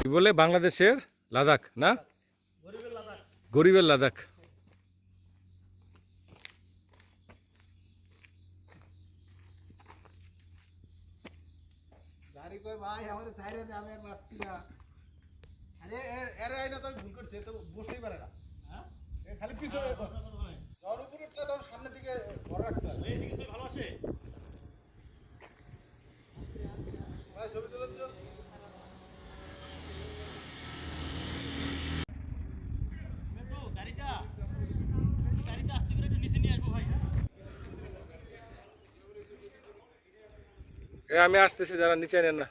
কি বলে বাংলাদেশের লাদাখ না, গরিবের লাদাখ। গাড়ি কই ভাই আমারে সাইডে দে, আমি আর পারছি না। আরে এর আইনা তো ভুল করছে, তো বসতেই পারে না। হ্যাঁ খালি পিছনে জ্বর উপরে উঠলে তখন সামনের দিকে বড় রাখতে হয়। এই দিকে ভালো আছে ভাই, ছবি তুলে দিও। গাড়িটা আস্তে করে একটু নিচে নিয়ে আসবো ভাই। আমি আসতেছি, যারা নিচে নেন না।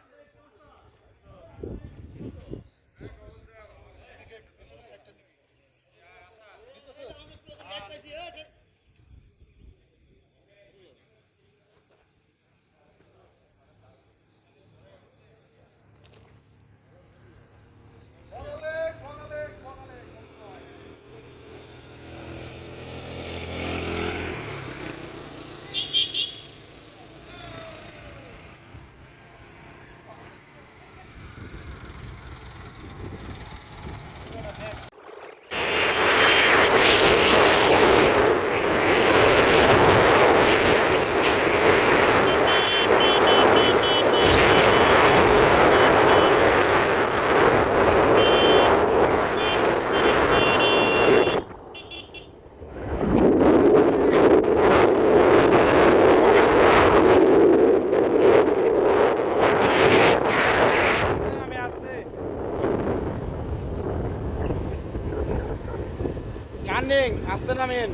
আস্তে নামেন।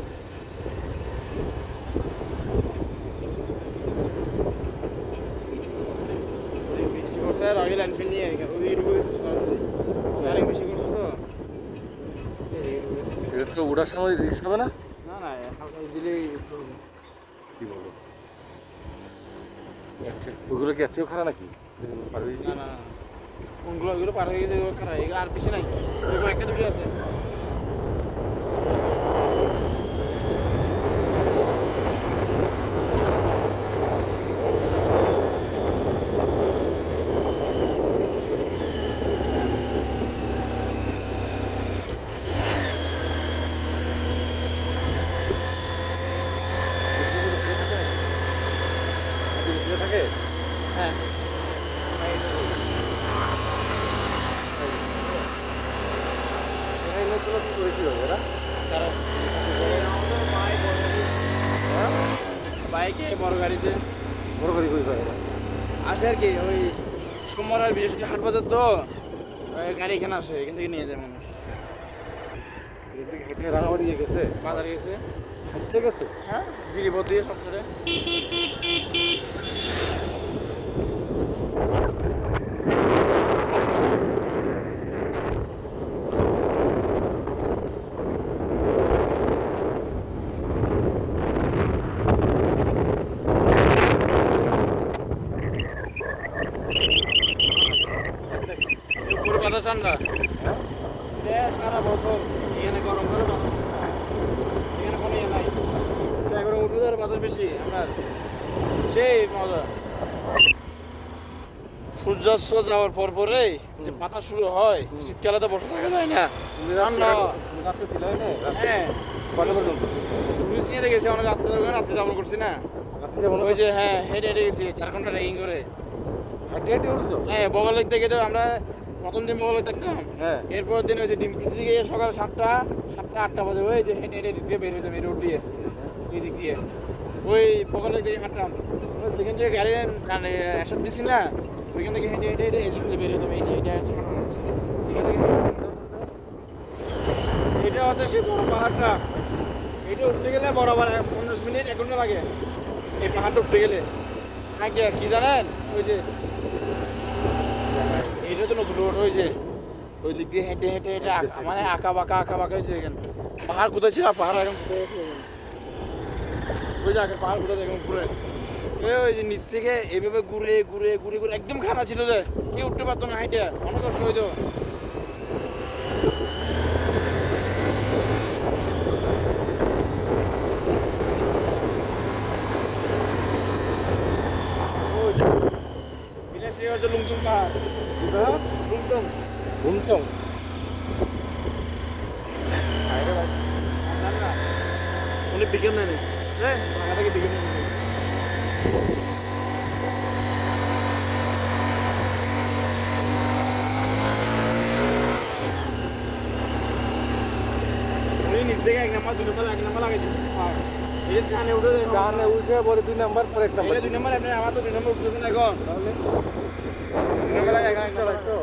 বৃষ্টি করছে আর আগে লাইন ফেল নিয়ে বেশি করছো তো তো ওঠার সময় রিস্ক হবে না? না না হালকা ইজিলি কি বলো, আচ্ছা ওগুলো কি আছেও খারাপ নাকি? পার হয়ে গেছি? না না কোনগুলো ওইগুলো পার হয়ে গেছে, খারাপ আর বেশি নাই, একটা দুটো আছে। থাকে হ্যাঁ কি করেছিল ওরা? বাইকে বড় গাড়িতে বড় গাড়ি কই পারে? আসে আর কি, ওই সোমবার আর বৃহস্পতি হাট বাজার তো, গাড়ি এখানে আসে, এখান থেকে নিয়ে যায় মানুষ। হেঁটে রাঙামাটি গেছে, বাজারে গেছে, হেঁটে গেছে। হ্যাঁ জিরিপথ দিয়ে সব করে। পুরো বাতাস ঠান্ডা, সারা বছর এখানে গরম করে বাতাস, এখানে কোনো ইয়ে নাই, একবার উঠে আর বাতাস বেশি আপনার, সেই মজা। সূর্যাস্ত যাওয়ার পর পরে যে বাতাস শুরু হয়, শীতকালে তো বসে থাকা যায় না, ঠান্ডা। রাত্রে ছিল না? হ্যাঁ কটা পর্যন্ত? টুরিস্ট নিয়ে দেখেছি অনেক, রাত্রে যাপন করছি না, রাত্রে যাবো না? ওই যে হ্যাঁ হেঁটে হেঁটে গেছি 4 ঘন্টা ট্রেকিং করে। হেঁটে হেঁটে উঠছো? হ্যাঁ বগলের থেকে তো আমরা প্রথম দিন বগলে থাকতাম, হ্যাঁ। এরপর দিন ওই যে ডিমপির দিকে সকাল 7টা 8টা বাজে ওই যে হেঁটে হেঁটে দিক দিয়ে বের হইতাম, এই রোড দিয়ে, এই দিক দিয়ে ওই বগলের দিকে হাঁটতাম, যেখান থেকে গাড়ি এসব দিছি না, ওইখান থেকে হেঁটে হেঁটে হেঁটে এদিক দিয়ে বের হইতাম। এইটা হচ্ছে ঘটনা হচ্ছে এখান থেকে। এটা হচ্ছে সেই বড় পাহাড়টা, এটা উঠতে গেলে বরাবর 50 মিনিট 1 ঘন্টা লাগে এই পাহাড়টা উঠতে গেলে। আগে কি জানেন, ওই যে এইটা তো নতুন রোড হয়েছে, ওই দিক দিয়ে হেঁটে হেঁটে হেঁটে মানে আঁকা বাঁকা হয়েছে এখানে। পাহাড় কোথায় ছিল, পাহাড় এখন কোথায় আছে এখানে, ওই যে আগের পাহাড় কোথায় এখন ঘুরে ওই যে নিচ থেকে এইভাবে ঘুরে ঘুরে ঘুরে ঘুরে একদম খারাপ ছিল যে কেউ উঠতে পারতো না, হাইটে অনেক কষ্ট হইতো। লুংতুং পাহাড়, লুংতুং ঘুমটং উনি বিকেল নেই হ্যাঁ ঢাকা থেকে বিকেল নেই উনি নিচ থেকে 1 নাম্বার 2 নাম্বার 1 নাম্বার লাগাই দিয়েছে এই ধানে উঠে ডানে উঠে পরে 2 নাম্বার পরে 1 নাম্বার এটা 2 নাম্বার আপনি আমার তো 2 নাম্বার উঠতেছেন এখন তাহলে 2 নাম্বার লাগাই এখানে চলাই তো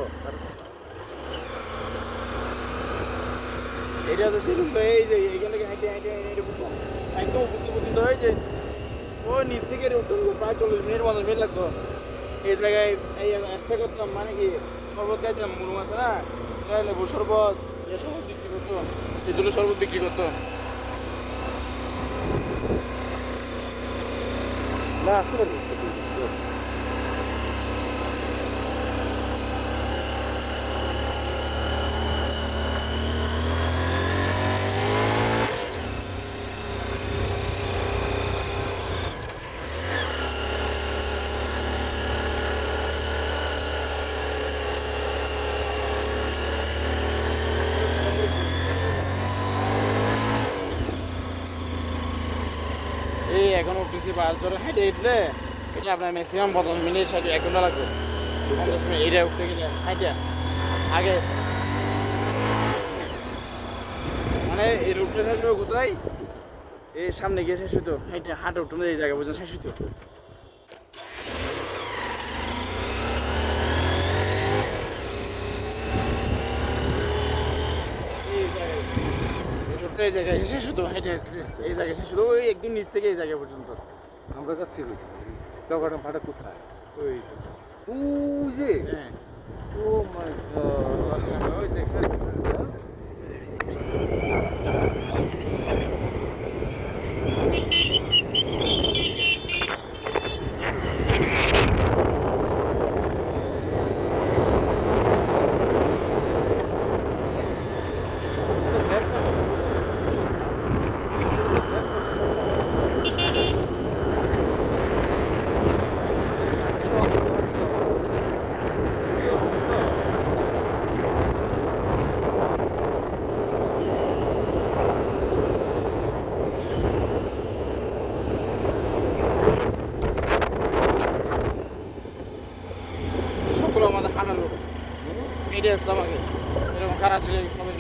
এটা তো সেরকম তো এই যে এইখান থেকে হাইটে হাইটে হাইটে বুঝলাম একদম পর্যন্ত হয়ে যে ওই নিচ থেকে উঠতে প্রায় 40 মিনিট 50 মিনিট লাগতো এই জায়গায় এই এক্সট্রা করতাম মানে কি শরবত খাইতাম মুরু মাছ না লেবু শরবত এ শরবত বিক্রি করতো তেঁতুলের শরবত বিক্রি করতো না আসতে পারবি এই এখন উঠতেছি বাস ধরে হাইটে উঠলে এটা আপনার ম্যাক্সিমাম 50 মিনিট 1 ঘন্টা লাগবে 50 মিনিট এইটা উঠতে গেলে হাইটে আগে মানে এই রুটটা শেষ হবে কোথায় এই সামনে গিয়ে শেষ হতো হাইটে হাঁটা উঠতে এই জায়গা পর্যন্ত শেষ হতো এই জায়গায় শেষ হতো হাইটে এই জায়গায় শেষ হতো ওই একদম নিচ থেকে এই জায়গা পর্যন্ত আমরা যাচ্ছি দোকান ভাড়া কোথায় ওই যে হ্যাঁ ও মাই গড ওই দেখছেন সবগুলো আমাদের হাঁটার লোক এটা আসছে আমাকে এরকম কারা ছিল সবাই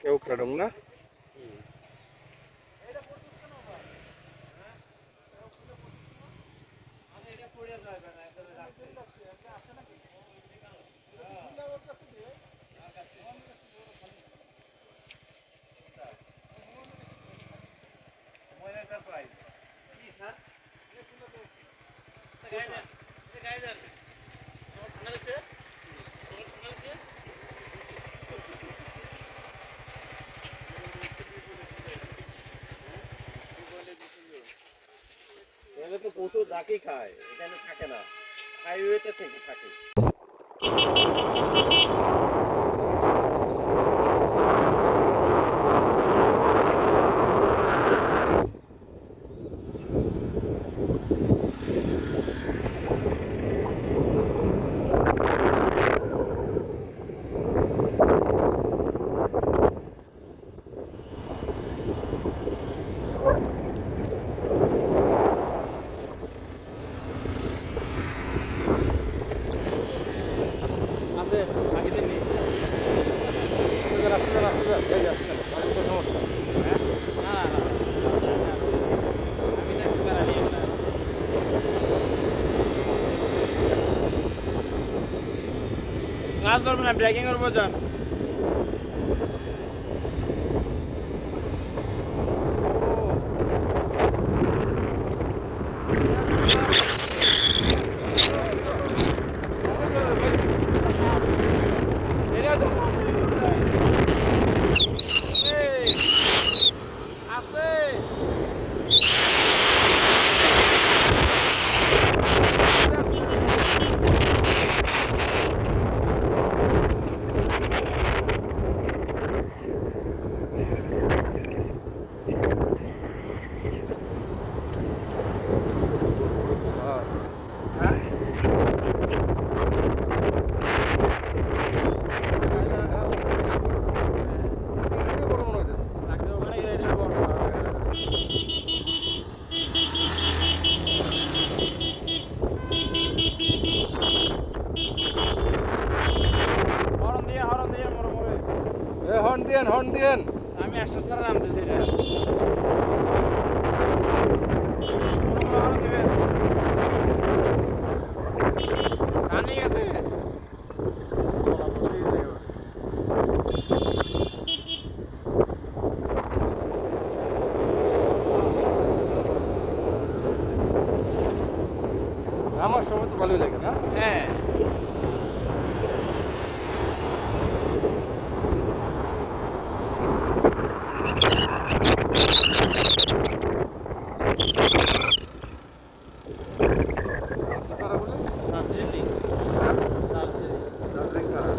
কেউ কাটুম না এখানে তো পশু ডাকি খায় এখানে থাকে না হাইওয়েতে থেকে থাকে আছে আগে দিন নেই রাস্তা সমস্যা না না আমি দেখতে পারি না ক্লাস ধরবেন না ব্রেকিং করবো যান আমার সময় তো ভালোই লাগে না? হ্যাঁ তারা বলে দার্জিলিং দার্জিলিং দার্জিলিং তারা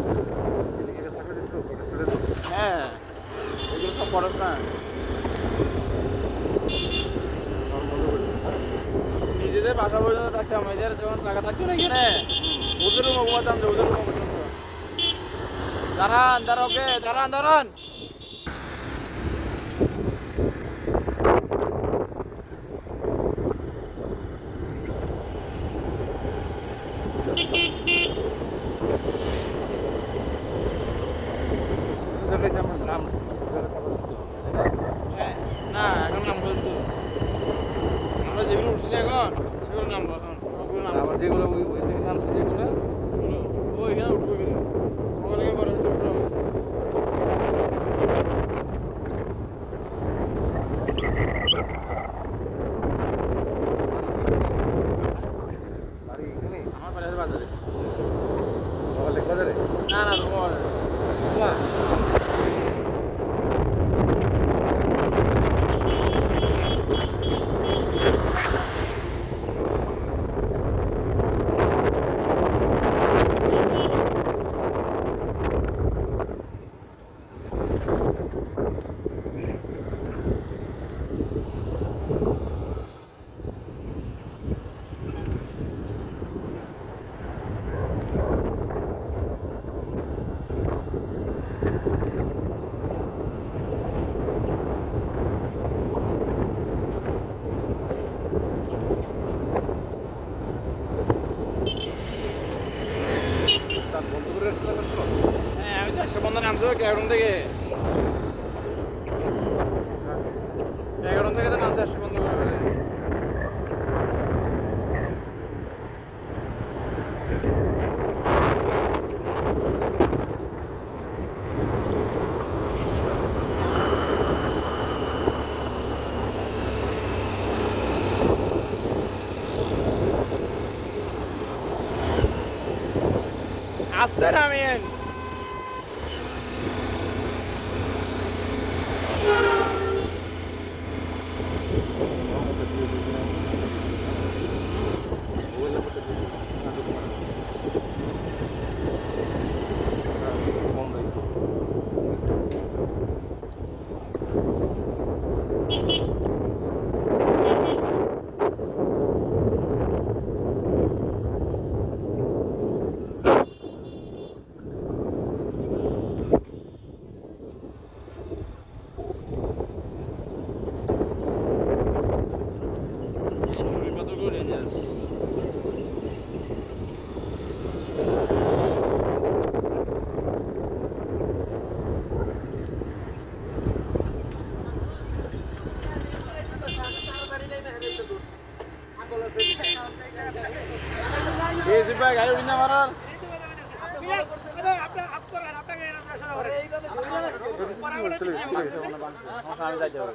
এদিকে থাকলে একটু স্টুডেন্ট হ্যাঁ এগুলো সব পড়াশোনা নিজেদের বাসা পর্যন্ত থাকতাম এদের যখন জায়গা থাকতো না এখানে ওদের রুমে ঘুমাতাম যে ওদের রুমে পর্যন্ত দাঁড়ান দাঁড়ান ওকে দাঁড়ান দাঁড়ান জায়গায় যে আমরা নামছি জায়গাটা আবার উঠতে হবে, তাই না? হ্যাঁ না এখন নাম বলছো আমরা যেগুলো উঠছি এখন সেগুলো নামবো এখন সবগুলো নামবো আবার যেগুলো ওই ওই দিকে নামছে যেগুলো ওইখানে উঠবো কিনা ওখানে গিয়ে পরে উঠতে হবে বাড়ি এখানে আমার বাড়ি আছে বাজারে বাবা বাজারে না না তোমার বাজারে না স্টার্ট বন্ধ করে রাখছিলাম তো হ্যাঁ আমি তো একটা বন্ধ নামছি ওই ক্যারন থেকে ক্যারন থেকে তো নামছি একটা বন্ধ করে আসতে নামিয়েন এই ভাই গাড়ি উঠে না মারার আমি যাইতে হবে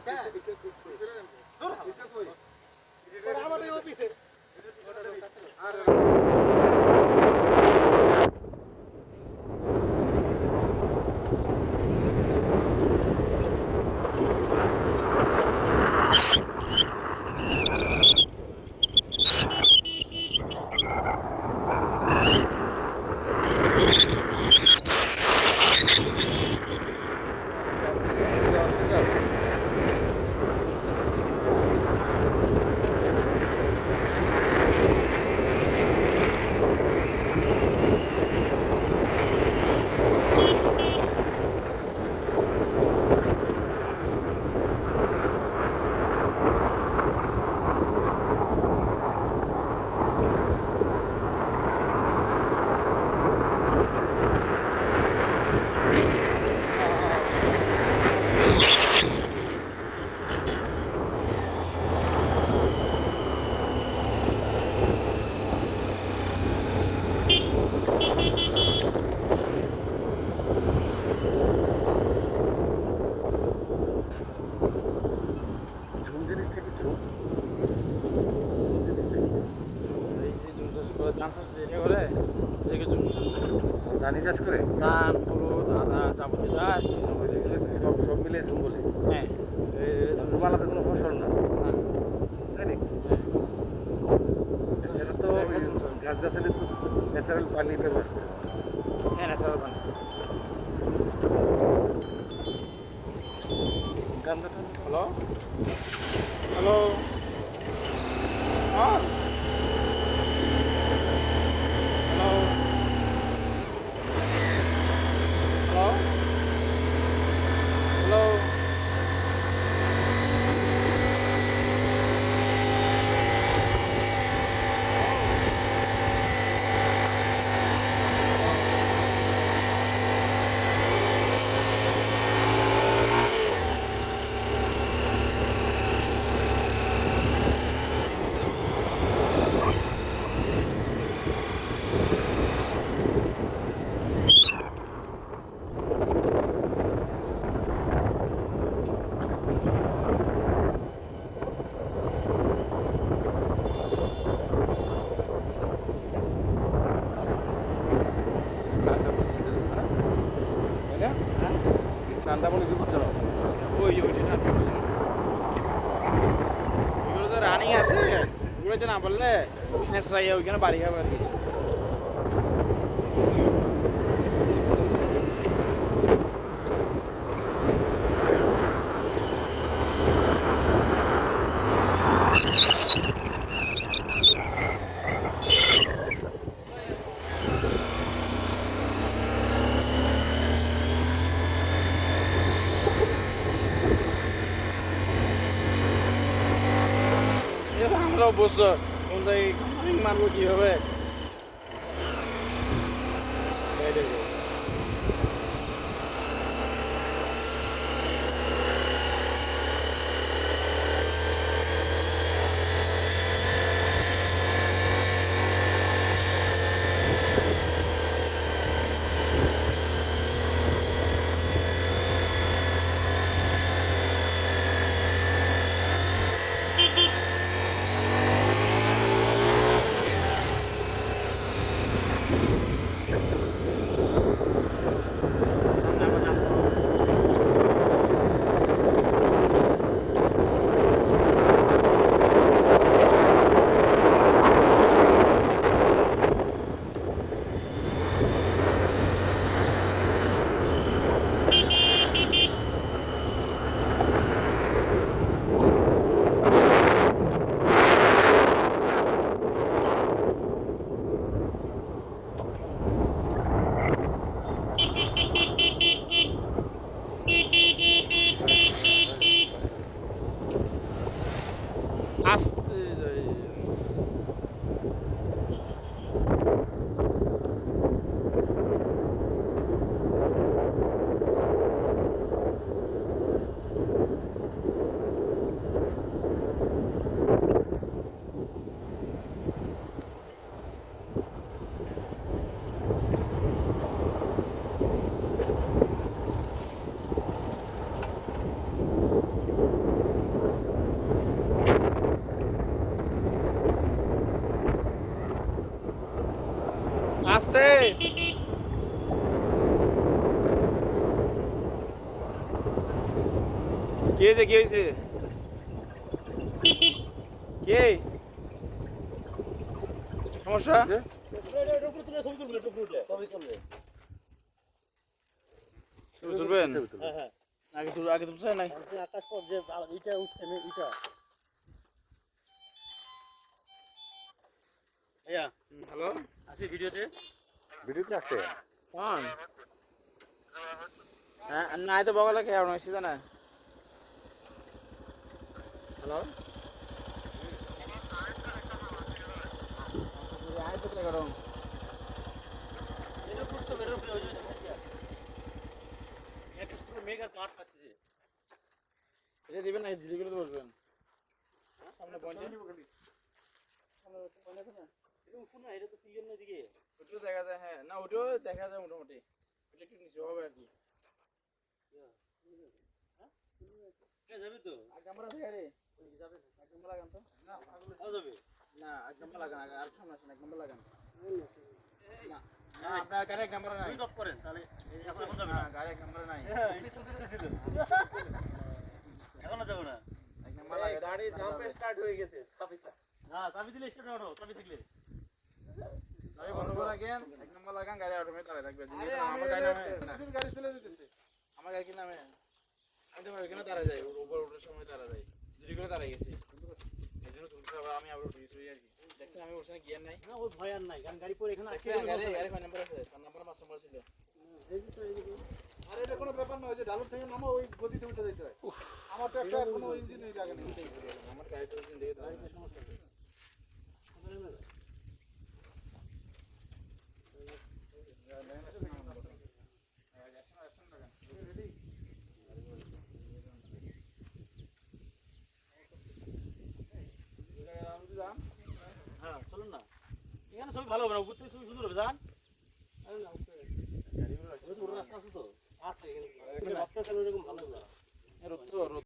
ধান চাষ যেটা করে এদিকে জুম চাষ ধানি চাষ করে ধান হলুদ আদা যাবতীয় যা আছে সব সব মিলে জঙ্গলে হ্যাঁ সব আলাদা কোনো ফসল না তাই নাকি এটা তো গাছ গাছালি তো ন্যাচারাল পানি ব্যবহার করে হ্যাঁ ন্যাচারাল পানি hello hello hello hello hello ঠান্ডা মনে বিপজ্জনক ওই যে ওইটা ওইগুলো তো রানিং আছে ওগুলোতে না বললে শেষরাইয়া ওইখানে বাড়ি খাবে আর কি আমরাও বসো কোন জায়গায় মারবো কীভাবে আস্তে আস্তে কি হয়েছে কি হয়েছে কে সমস্যা ছবি তুলবেন আগে আগে তুলছেন নাই আকাশ পথ যে ইটা উঠছে ইটা ভাইয়া হ্যালো আছি ভিডিওতে ভিডিওতে আছে কোন হ্যাঁ নাই তো বগলে কে আর সিধা না হ্যালো আয় তো করো এটা পুরো মেরো উপরে হয়ে যাবে এটা পুরো মেগা কাট পাচ্ছে এটা দিবেন না দিদিগুলো বসবেন সামনে পয়েন্টে এটা উঠুন না এটা তো সিজন না দিকে ওটাও দেখা যায় হ্যাঁ না ওটাও দেখা যায় মোটামুটি এটা একটু নিচু হবে আর কি যাবে তো আর ক্যামেরা থেকে রে যাবে এক নম্বর লাগান তো না যাবে না এক নম্বর লাগান আর সামনে আসেন এক নম্বর লাগান না আপনার গাড়ি এক নম্বরে নাই সুইচ অফ করেন তাহলে এখন যাবে না না গাড়ি এক নম্বরে নাই এখনো যাবো না এক নম্বর লাগে গাড়ি জাম্পে স্টার্ট হয়ে গেছে চাবিটা হ্যাঁ চাবি দিলে স্টার্ট হবে চাবি থাকলে চাবি বন্ধ করে রাখেন এক নম্বর লাগান গাড়ি অটোমেটিক দাঁড়ায় থাকবে যদি আমার গাড়ি নামে গাড়ি চলে যেতেছে আমার গাড়ি কি নামে আমি তো ওইখানে দাঁড়ায় যাই উপর ওঠার সময় দাঁড়ায় যাই যদি করে দাঁড়ায় গেছি এই জন্য তুলতে হবে আমি আবার উঠে গেছি আর কি দেখছেন আমি ওর সঙ্গে গিয়ার নাই না ওই ভয় আর নাই কারণ গাড়ি পরে এখানে দেখছেন গাড়ি গাড়ি কয় নাম্বার আছে 4 নাম্বার 5 নাম্বার ছিল আর এটা কোনো ব্যাপার না ওই যে ডালু থেকে নামা ওই গতিতে উঠে যেতে হয় আমার তো একটা কোনো ইঞ্জিন এই জায়গা নেই আমার গাড়িটা দিন দেখে তো সমস্যা আছে হ্যাঁ চলুন না এখানে ছবি ভালো হবে না উপর থেকে ছবি সুন্দর হবে জান রাস্তা আছে তো আছে এখানে ভালো রোদ তো